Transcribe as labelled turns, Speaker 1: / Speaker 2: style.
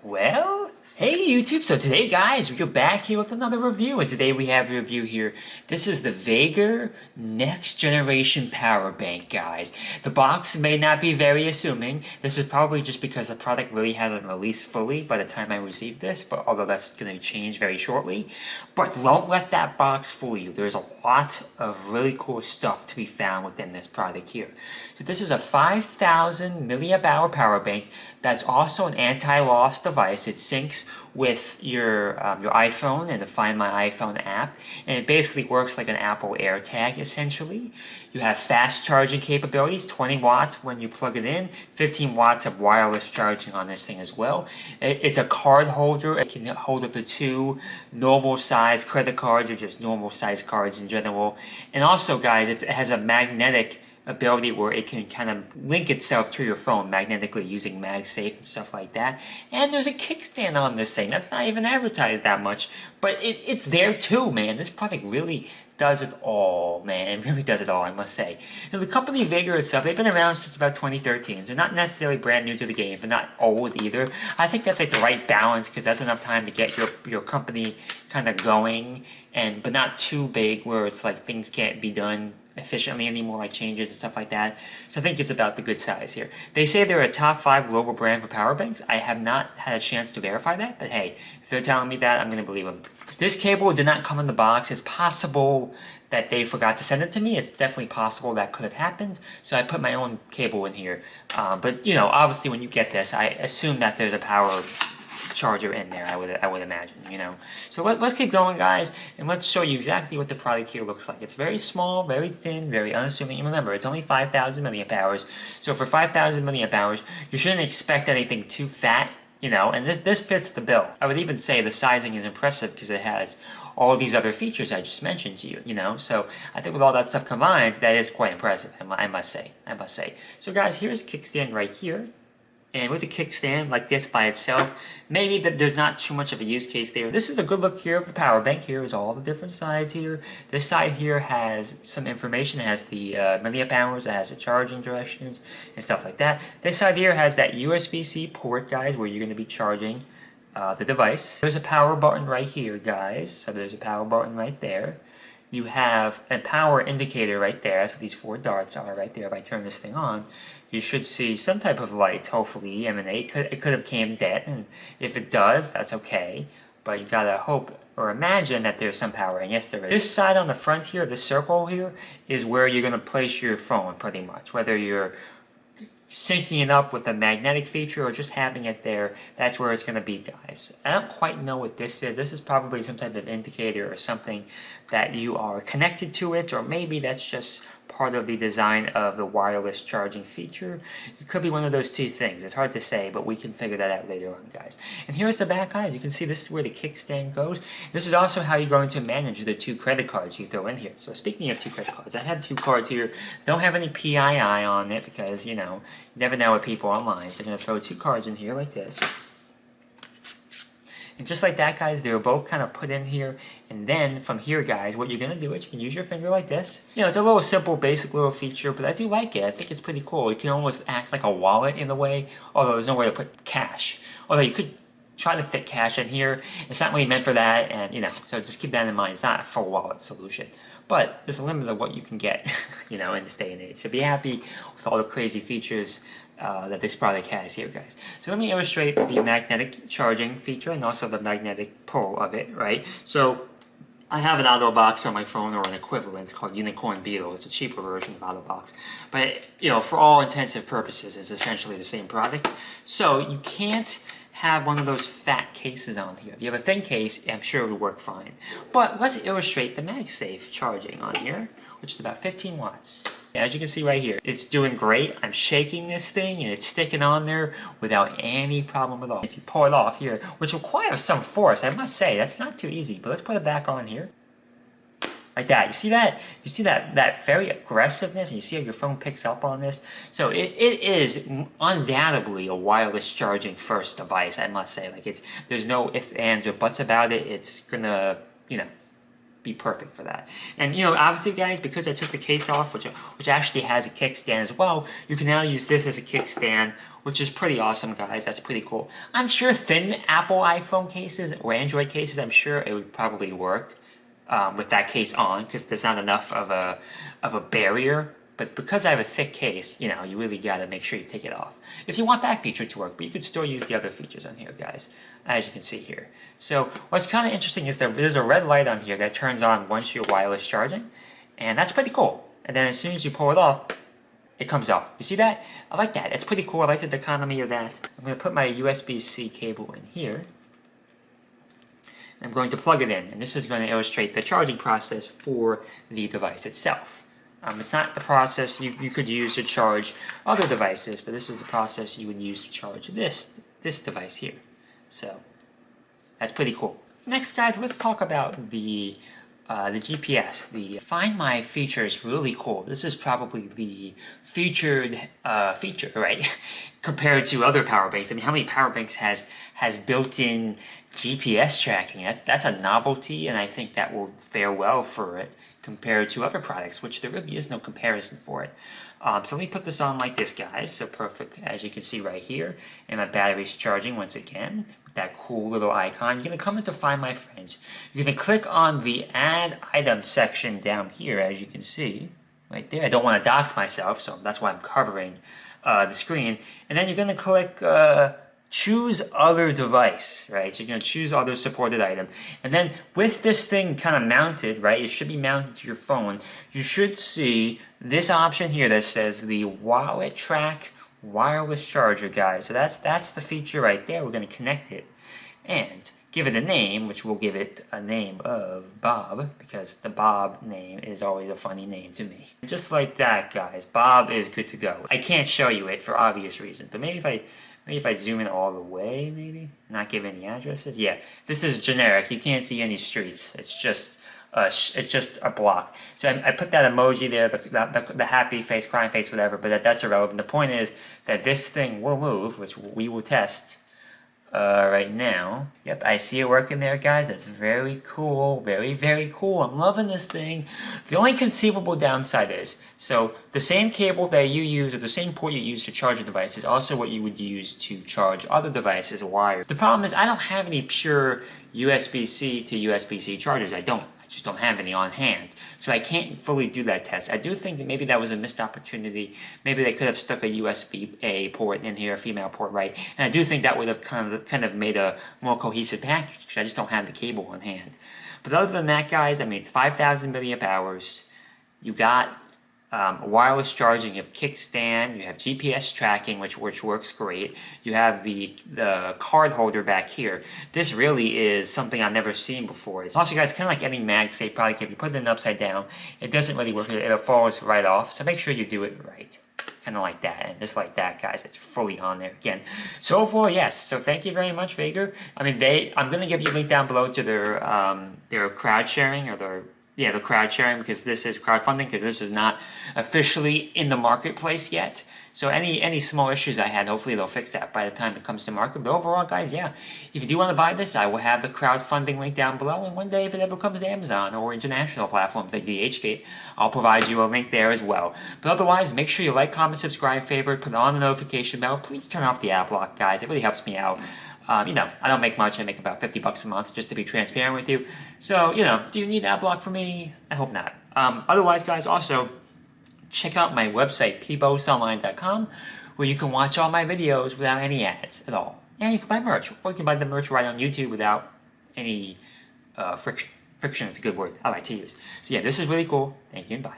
Speaker 1: Well, hey YouTube, so today guys, we're back here with another review, and today we have a review here. This is the Veger Next Generation Power Bank, guys. The box may not be very assuming. This is probably just because the product really hasn't released fully by the time I received this, but although that's going to change very shortly. But don't let that box fool you. There's a lot of really cool stuff to be found within this product here. So this is a 5,000 milliamp hour power bank that's also an anti-loss device. It syncs with your iPhone and the Find My iPhone app, and it basically works like an Apple AirTag essentially. You have fast charging capabilities, 20 watts when you plug it in, 15 watts of wireless charging on this thing as well. It's a card holder. It can hold up to 2 normal size credit cards or just normal size cards in general. And also guys, it has a magnetic ability where it can kind of link itself to your phone magnetically using MagSafe and stuff like that. And there's a kickstand on this thing. That's not even advertised that much, but it's there too, man. This product really does it all, man. It really does it all, I must say. Now, the company Veger itself, they've been around since about 2013. They're not necessarily brand new to the game, but not old either. I think that's like the right balance, because that's enough time to get your company kind of going, but not too big where it's like things can't be done efficiently anymore, like changes and stuff like that. So I think it's about the good size here. They say they're a top 5 global brand for power banks. I have not had a chance to verify that, but hey, if they're telling me that, I'm going to believe them. This cable did not come in the box. It's possible that they forgot to send it to me. It's definitely possible that could have happened. So I put my own cable in here. But you know, obviously when you get this, I assume that there's a power charger in there, I would imagine, you know. So let's keep going, guys, and let's show you exactly what the product here looks like. It's very small, very thin, very unassuming. And remember, it's only 5,000 milliamp hours. So for 5,000 milliamp hours, you shouldn't expect anything too fat, you know, and this fits the bill. I would even say the sizing is impressive because it has all these other features I just mentioned to you, you know. So I think with all that stuff combined, that is quite impressive, I must say. So guys, here's a kickstand right here. And with a kickstand like this by itself, maybe there's not too much of a use case there. This is a good look here of the power bank. Here is all the different sides here. This side here has some information. It has the milliamp hours. It has the charging directions and stuff like that. This side here has that USB-C port, guys, where you're going to be charging the device. There's a power button right here, guys. So there's a power button right there. You have a power indicator right there. That's what these 4 darts are right there. If I turn this thing on, you should see some type of light, hopefully, emanate. It could have came dead, and if it does, that's okay. But you gotta hope or imagine that there's some power, and yes, there is. This side on the front here, this circle here, is where you're gonna place your phone, pretty much. Whether you're syncing it up with the magnetic feature or just having it there, that's where it's going to be, guys. I don't quite know what this is. This is probably some type of indicator or something that you are connected to it, or maybe that's just part of the design of the wireless charging feature. It could be one of those 2 things. It's hard to say, but we can figure that out later on, guys. And here's the back, guys. You can see this is where the kickstand goes. This is also how you're going to manage the 2 credit cards you throw in here. So speaking of 2 credit cards, I have 2 cards here. Don't have any PII on it because, you know, you never know with people online. So I'm going to throw 2 cards in here like this. And just like that, guys, they were both kind of put in here. And then from here, guys, what you're going to do is you can use your finger like this. You know, it's a little simple, basic little feature, but I do like it. I think it's pretty cool. It can almost act like a wallet in a way, although there's nowhere to put cash. Although you could try to fit cash in here. It's not really meant for that, and, you know, so just keep that in mind. It's not a full wallet solution. But there's a limit of what you can get, you know, in this day and age. So be happy with all the crazy features that this product has here, guys. So let me illustrate the magnetic charging feature and also the magnetic pull of it, right? So I have an AutoBox on my phone, or an equivalent called Unicorn Beetle. It's a cheaper version of AutoBox. But, you know, for all intensive purposes, it's essentially the same product. So you can't have one of those fat cases on here. If you have a thin case, I'm sure it would work fine. But let's illustrate the MagSafe charging on here, which is about 15 watts. As you can see right here, it's doing great. I'm shaking this thing and it's sticking on there without any problem at all. If you pull it off here, which requires some force, I must say, that's not too easy, but let's put it back on here. Like that. You see that? You see that very aggressiveness, and you see how your phone picks up on this? So it is undoubtedly a wireless charging first device, I must say. Like, there's no ifs, ands, or buts about it. It's gonna, you know, be perfect for that. And you know, obviously guys, because I took the case off, which actually has a kickstand as well, you can now use this as a kickstand, which is pretty awesome, guys. That's pretty cool. I'm sure thin Apple iPhone cases or Android cases, I'm sure it would probably work with that case on, because there's not enough of a barrier. But because I have a thick case, you know, you really got to make sure you take it off if you want that feature to work. But you could still use the other features on here, guys, as you can see here. So what's kind of interesting is that there's a red light on here that turns on once you're wireless charging, and that's pretty cool. And then as soon as you pull it off, it comes off. You see that? I like that. It's pretty cool. I like the economy of that. I'm going to put my USB-C cable in here. I'm going to plug it in, and this is going to illustrate the charging process for the device itself. It's not the process you could use to charge other devices, but this is the process you would use to charge this device here. So that's pretty cool. Next, guys, let's talk about the GPS. The Find My feature is really cool. This is probably the featured feature, right? Compared to other power banks. I mean, how many power banks has built-in GPS tracking? That's a novelty, and I think that will fare well for it compared to other products, which there really is no comparison for it. So let me put this on like this, guys. So perfect, as you can see right here. And my battery's charging once again with that cool little icon. You're going to come into Find My Friends. You're going to click on the Add Item section down here, as you can see right there. I don't want to dox myself, so that's why I'm covering the screen. And then you're going to click choose other device, right? So you're going to choose other supported item. And then with this thing kind of mounted, right, it should be mounted to your phone, you should see this option here that says the WalletTrack wireless charger, guys. So that's the feature right there. We're going to connect it and give it a name, which we'll give it a name of Bob, because the Bob name is always a funny name to me. Just like that, guys, Bob is good to go. I can't show you it for obvious reasons, but maybe if I zoom in all the way, maybe not give any addresses. Yeah, this is generic. You can't see any streets. It's just a block. So I put that emoji there, the happy face, crying face, whatever. But that's irrelevant. The point is that this thing will move, which we will test right now. Yep, I see it working there, guys. That's very cool. Very, very cool. I'm loving this thing. The only conceivable downside is, so the same cable that you use, or the same port you use to charge a device, is also what you would use to charge other devices wired. The problem is I don't have any pure USB-C to USB-C chargers. I just don't have any on hand. So I can't fully do that test. I do think that maybe that was a missed opportunity. Maybe they could have stuck a USB-A port in here, a female port, right? And I do think that would have kind of made a more cohesive package, because I just don't have the cable on hand. But other than that, guys, I mean, it's 5,000 milliamp hours. You got wireless charging, you have kickstand, you have GPS tracking, which works great. You have the card holder back here. This really is something I've never seen before. It's also, guys, kind of like any MagSafe product. If you put it upside down, it doesn't really work. It falls right off. So make sure you do it right. Kind of like that, and just like that, guys, it's fully on there again. So overall, yes. So thank you very much, Veger. I mean, I'm going to give you a link down below to their crowd sharing, or the crowd sharing, because this is crowdfunding, because this is not officially in the marketplace yet. So any small issues I had, hopefully they'll fix that by the time it comes to market. But overall, guys, yeah, if you do want to buy this, I will have the crowdfunding link down below. And one day, if it ever comes to Amazon or international platforms like DHgate, I'll provide you a link there as well. But otherwise, make sure you like, comment, subscribe, favorite, put on the notification bell. Please turn off the ad block, guys. It really helps me out. You know, I don't make much. I make about $50 a month, just to be transparent with you. So, you know, do you need ad block from me? I hope not. Otherwise, guys, also check out my website, pbosonline.com, where you can watch all my videos without any ads at all. And you can buy merch, or you can buy the merch right on YouTube without any friction. Friction is a good word I like to use. So yeah, this is really cool. Thank you and bye.